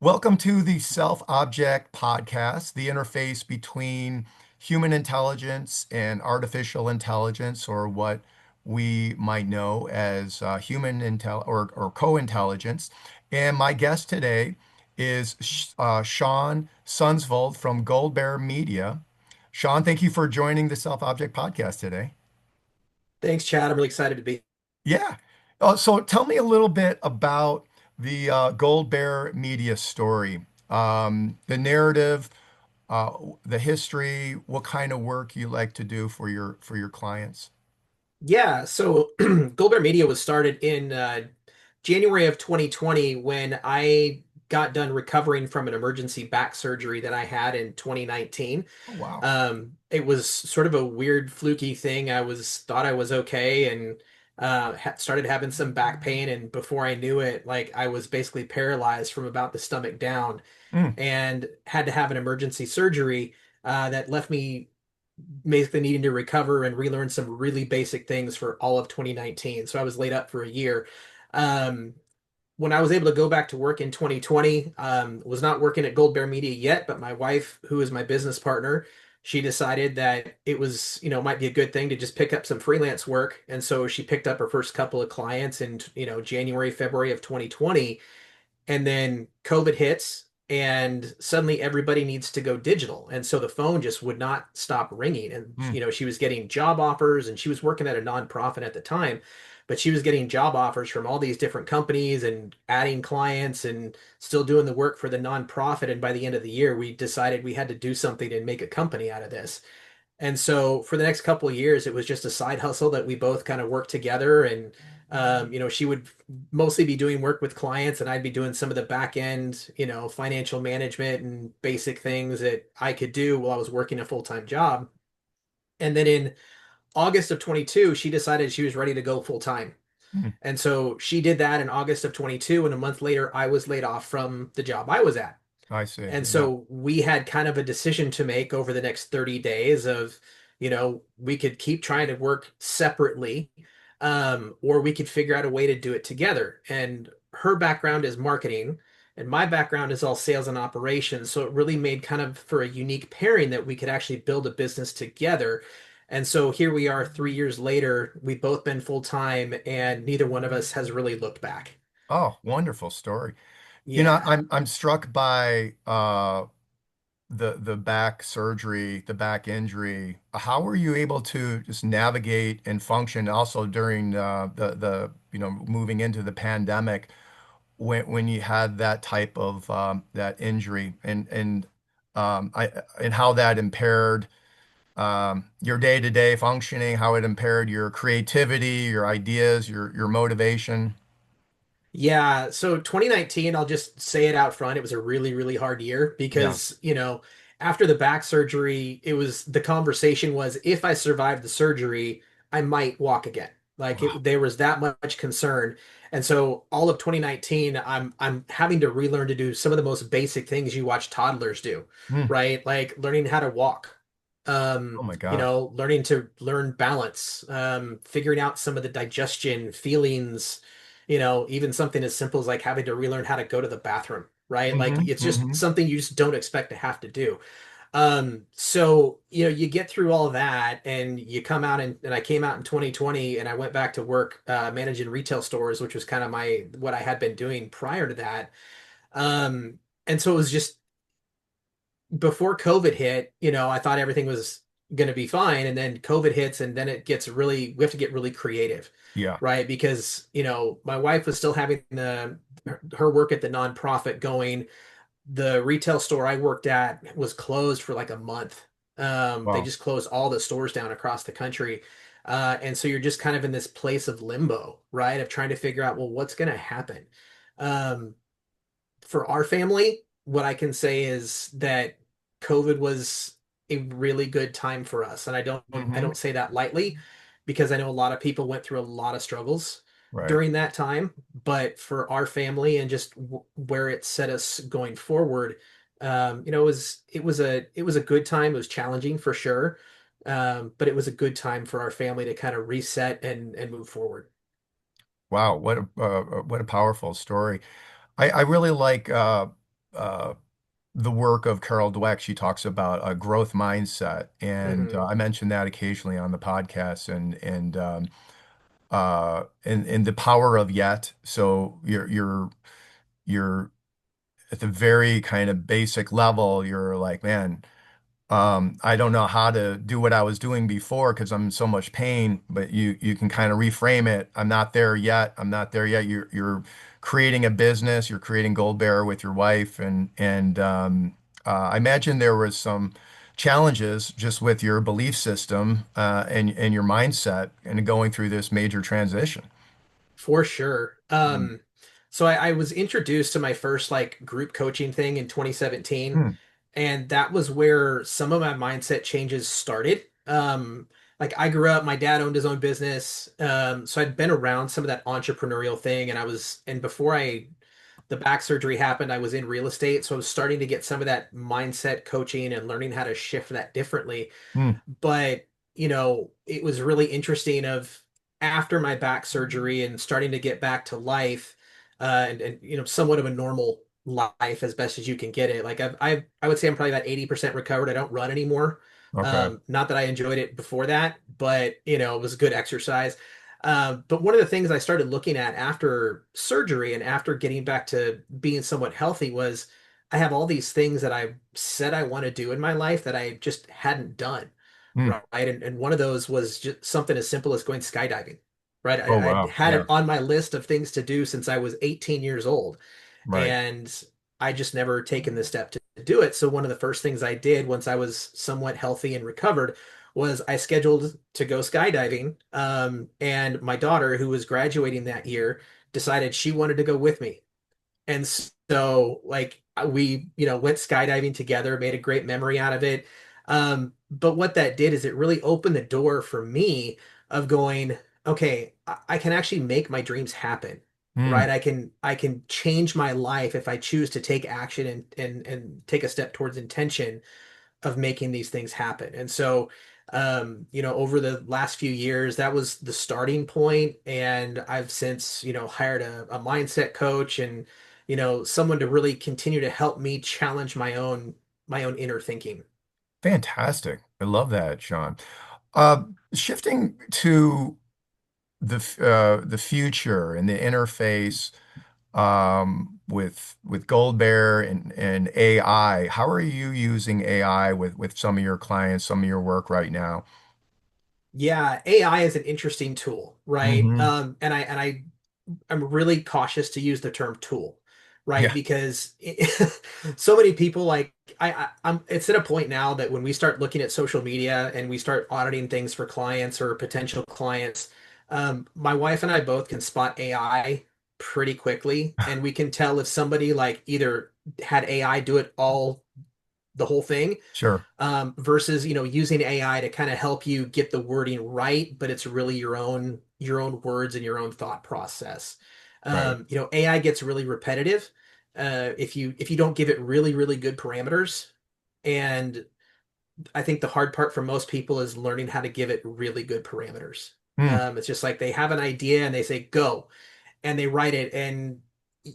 Welcome to the Self Object Podcast, the interface between human intelligence and artificial intelligence, or what we might know as human intel or co-intelligence. And my guest today is Sean Sunsvold from Gold Bear Media. Sean, thank you for joining the Self Object Podcast today. Thanks, Chad. I'm really excited to be. Yeah. So tell me a little bit about the Gold Bear Media story, the narrative, uh, the history, what kind of work you like to do for your clients. Yeah, so Gold Bear Media was started in January of 2020 when I got done recovering from an emergency back surgery that I had in 2019. Oh, wow. It was sort of a weird, fluky thing. Thought I was okay and ha started having some back pain, and before I knew it, like I was basically paralyzed from about the stomach down, Mm, and had to have an emergency surgery that left me basically needing to recover and relearn some really basic things for all of 2019. So I was laid up for a year. Um, when I was able to go back to work in 2020, was not working at Gold Bear Media yet, but my wife, who is my business partner, she decided that it was, might be a good thing to just pick up some freelance work. And so she picked up her first couple of clients in, January, February of 2020. And then COVID hits, and suddenly everybody needs to go digital. And so the phone just would not stop ringing. And, mm. she was getting job offers, and she was working at a nonprofit at the time, but she was getting job offers from all these different companies and adding clients and still doing the work for the nonprofit. And by the end of the year, we decided we had to do something and make a company out of this. And so for the next couple of years, it was just a side hustle that we both kind of worked together. And, she would mostly be doing work with clients, and I'd be doing some of the back end, financial management and basic things that I could do while I was working a full-time job. And then in August of 22, she decided she was ready to go full time. Mm. And so she did that in August of 22. And a month later, I was laid off from the job I was at. I see. And Yeah. so we had kind of a decision to make over the next 30 days of, we could keep trying to work separately, or we could figure out a way to do it together. And her background is marketing, and my background is all sales and operations. So it really made kind of for a unique pairing that we could actually build a business together. And so here we are 3 years later. We've both been full time, and neither one of us has really looked back. Oh, wonderful story. Yeah. I'm struck by the back surgery, the back injury. How were you able to just navigate and function also during the moving into the pandemic when you had that type of that injury and how that impaired your day-to-day functioning, how it impaired your creativity, your ideas, your motivation? Yeah, so 2019, I'll just say it out front, it was a really, really hard year Yeah. because, after the back surgery, the conversation was if I survived the surgery, I might walk again. Like Wow. there was that much concern. And so all of 2019, I'm having to relearn to do some of the most basic things you watch toddlers do, Hmm. right? Like learning how to walk. Oh my God. Learning to learn balance, figuring out some of the digestion feelings, even something as simple as like having to relearn how to go to the bathroom, right? Like Hmm. it's just Hmm. something you just don't expect to have to do. So, you get through all that and you come out, and I came out in 2020, and I went back to work managing retail stores, which was kind of what I had been doing prior to that. And so it was just before COVID hit, I thought everything was going to be fine. And then COVID hits, and then we have to get really creative, Yeah. right? Because, my wife was still having her work at the nonprofit going. The retail store I worked at was closed for like a month. They Wow. just closed all the stores down across the country. And so you're just kind of in this place of limbo, right? Of trying to figure out, well, what's going to happen? Um, for our family, what I can say is that COVID was a really good time for us. And I Hmm. don't say that lightly because I know a lot of people went through a lot of struggles Right. during that time. But for our family and just where it set us going forward, it was a good time. It was challenging for sure. But it was a good time for our family to kind of reset and move forward. Wow. What a powerful story. I really like the work of Carol Dweck. She talks about a growth mindset, and Hmm. I mention that occasionally on the podcast, and the power of yet. So you're at the very kind of basic level. You're like, man. I don't know how to do what I was doing before because I'm in so much pain, but you can kind of reframe it. I'm not there yet. I'm not there yet. You're creating a business. You're creating Gold Bear with your wife, and I imagine there was some challenges just with your belief system and your mindset and going through this major transition. For sure. Mm. So I was introduced to my first like group coaching thing in 2017, Hmm. and that was where some of my mindset changes started. Like I grew up, my dad owned his own business, so I'd been around some of that entrepreneurial thing, and before the back surgery happened, I was in real estate, so I was starting to get some of that mindset coaching and learning how to shift that differently. Hmm. But it was really interesting of after my back surgery and starting to get back to life, and somewhat of a normal life as best as you can get it. Like I would say I'm probably about 80% recovered. I don't run anymore. Okay. Not that I enjoyed it before that, but it was good exercise. But one of the things I started looking at after surgery and after getting back to being somewhat healthy was I have all these things that I said I want to do in my life that I just hadn't done, Hmm. right? And one of those was just something as simple as going skydiving, right? Oh, I'd wow. had Yeah. it on my list of things to do since I was 18 years old, Right. and I just never taken the step to do it. So one of the first things I did once I was somewhat healthy and recovered was I scheduled to go skydiving. And my daughter, who was graduating that year, decided she wanted to go with me. And so, like, we, went skydiving together, made a great memory out of it. But what that did is it really opened the door for me of going, okay, I can actually make my dreams happen, Hmm. right? I can change my life if I choose to take action and take a step towards intention of making these things happen. And so, over the last few years, that was the starting point. And I've since, hired a mindset coach and, someone to really continue to help me challenge my own inner thinking. Fantastic. I love that, Sean. Uh, Shifting to the future and the interface with Gold Bear and AI. How are you using AI with some of your clients, some of your work right now? Yeah, AI is an interesting tool, right? Hmm. I'm really cautious to use the term tool, right? Yeah, Because so many people like I'm it's at a point now that when we start looking at social media and we start auditing things for clients or potential clients, my wife and I both can spot AI pretty quickly, and we can tell if somebody like either had AI do it all the whole thing, sure. versus using AI to kind of help you get the wording right, but it's really your own words and your own thought process. Right. AI gets really repetitive if you don't give it really really good parameters, and I think the hard part for most people is learning how to give it really good parameters. Hmm. It's just like they have an idea and they say go, and they write it, and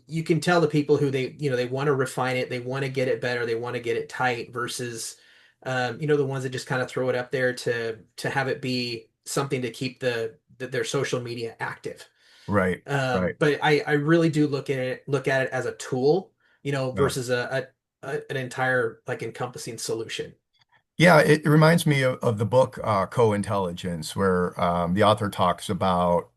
you can tell the people who they want to refine it, they want to get it better, they want to get it tight versus the ones that just kind of throw it up there to have it be something to keep their social media active. Right. Right. But I really do look at it as a tool, Yeah. versus an entire like encompassing solution. Yeah, it reminds me of the book Co-Intelligence, where the author talks about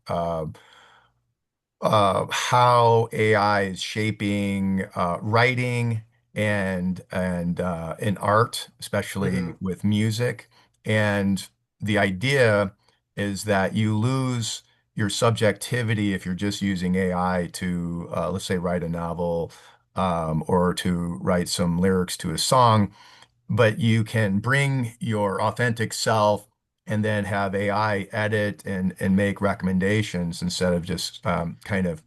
how AI is shaping writing and art, especially Hmm. with music. And the idea is that you lose your subjectivity if you're just using AI to, let's say, write a novel or to write some lyrics to a song, but you can bring your authentic self and then have AI edit and make recommendations instead of just kind of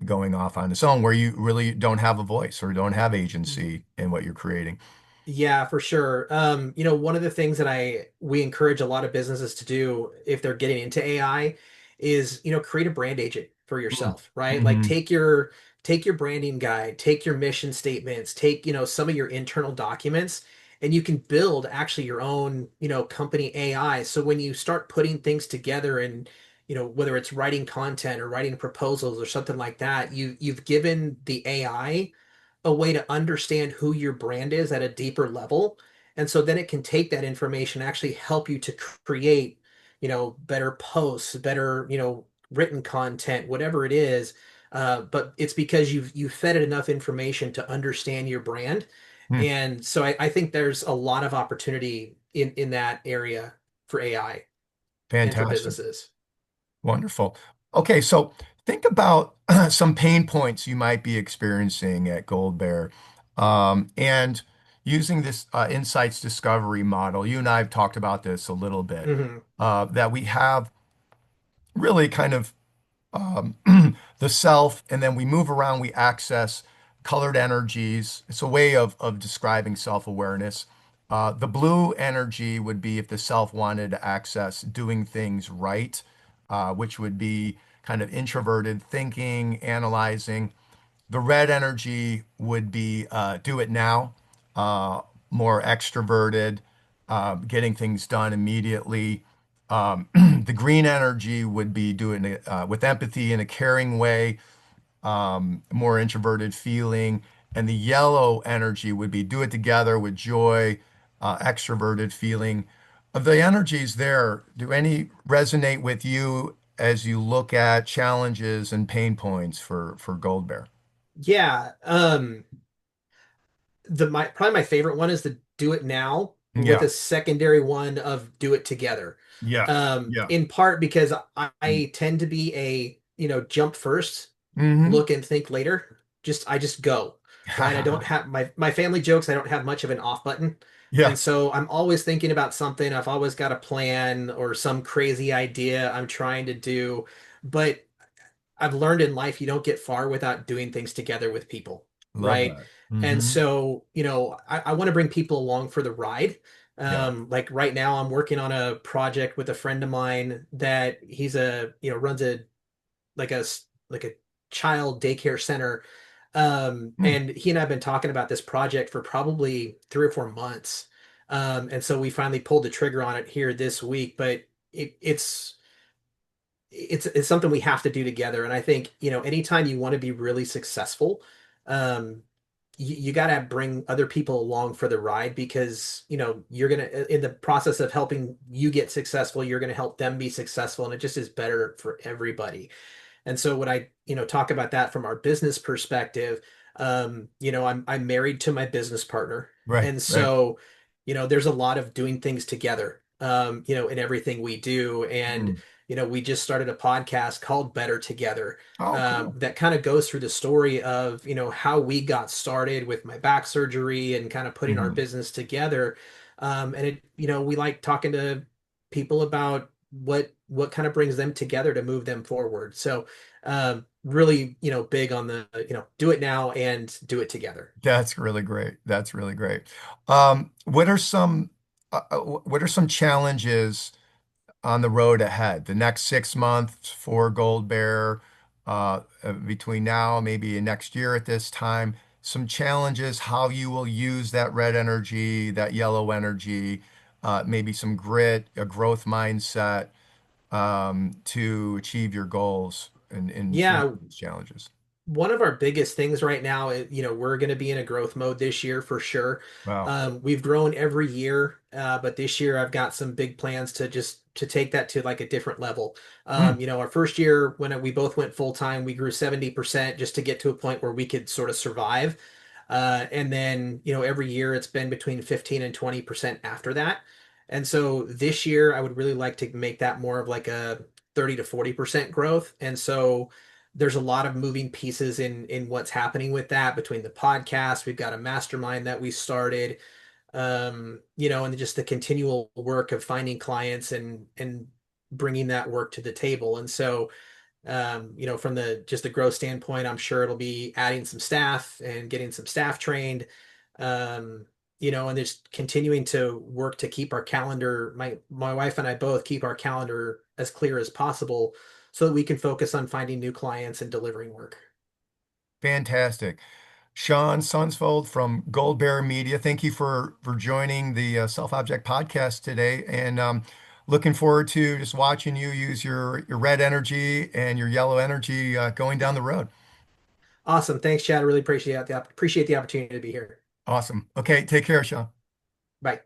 going off on its own where you really don't have a voice or don't have agency in what you're creating. Yeah, for sure. One of the things that we encourage a lot of businesses to do if they're getting into AI is, create a brand agent for Mm. yourself, right? Like Hmm. take your branding guide, take your mission statements, take, some of your internal documents, and you can build actually your own, company AI. So when you start putting things together and, whether it's writing content or writing proposals or something like that, you've given the AI a way to understand who your brand is at a deeper level. And so then it can take that information, actually help you to create, better posts, better, written content, whatever it is. But it's because you've fed it enough information to understand your brand. Hmm. And so I think there's a lot of opportunity in that area for AI and for Fantastic. businesses. Wonderful. Okay, so think about some pain points you might be experiencing at Gold Bear. And using this insights discovery model, you and I have talked about this a little bit, Hmm. that we have really kind of um, the self, and then we move around, we access colored energies. It's a way of describing self-awareness. The blue energy would be if the self wanted to access doing things right, which would be kind of introverted thinking, analyzing. The red energy would be do it now, uh, more extroverted, getting things done immediately. The green energy would be doing it with empathy in a caring way, more introverted feeling. And the yellow energy would be do it together with joy, extroverted feeling. Of the energies there, do any resonate with you as you look at challenges and pain points for Gold Bear? Yeah. Probably my favorite one is the do it now with Yeah, a secondary one of do it together. yeah, yeah. In part because I tend to be a, jump first, Mm-hmm. look and think later. I just go, right? I don't have my family jokes, I don't have much of an off button. Yeah, And so I'm always thinking about something. I've always got a plan or some crazy idea I'm trying to do. But I've learned in life you don't get far without doing things together with people, love right? that. And Mm-hmm. so, I want to bring people along for the ride. Yeah. Like right now, I'm working on a project with a friend of mine that he's runs like a child daycare center. Hmm. And he and I have been talking about this project for probably 3 or 4 months. And so we finally pulled the trigger on it here this week, but it's something we have to do together. And I think, anytime you want to be really successful, um, you got to bring other people along for the ride because, you're going to, in the process of helping you get successful, you're going to help them be successful. And it just is better for everybody. And so when I, talk about that from our business perspective, I'm married to my business partner. Right, And right. so, there's a lot of doing things together, in everything we do. And, Mm. we just started a podcast called Better Together, Oh, cool. that kind of goes through the story of, how we got started with my back surgery and kind of putting our Hmm. business together. And we like talking to people about what kind of brings them together to move them forward. So really, big on the, do it now and do it together. That's really great. That's really great. What are some challenges on the road ahead? The next 6 months for Gold Bear, between now, maybe next year at this time. Some challenges, how you will use that red energy, that yellow energy, maybe some grit, a growth mindset, to achieve your goals and face Yeah, these challenges. one of our biggest things right now, we're going to be in a growth mode this year for sure. Wow. We've grown every year, but this year I've got some big plans to take that to like a different level. Hmm. Our first year when we both went full time, we grew 70% just to get to a point where we could sort of survive. And then, every year it's been between 15 and 20% after that. And so this year I would really like to make that more of like a 30 to 40% growth. And so there's a lot of moving pieces in what's happening with that between the podcast. We've got a mastermind that we started, and just the continual work of finding clients and bringing that work to the table. And so, from the just the growth standpoint, I'm sure it'll be adding some staff and getting some staff trained, and just continuing to work to keep our calendar. My wife and I both keep our calendar as clear as possible so that we can focus on finding new clients and delivering work. Fantastic. Sean Sunsfold from Gold Bear Media. Thank you for joining the Self Object podcast today, and looking forward to just watching you use your red energy and your yellow energy going down the road. Awesome. Thanks, Chad. I really appreciate the opportunity to be here. Awesome. Okay, take care, Sean. Bye.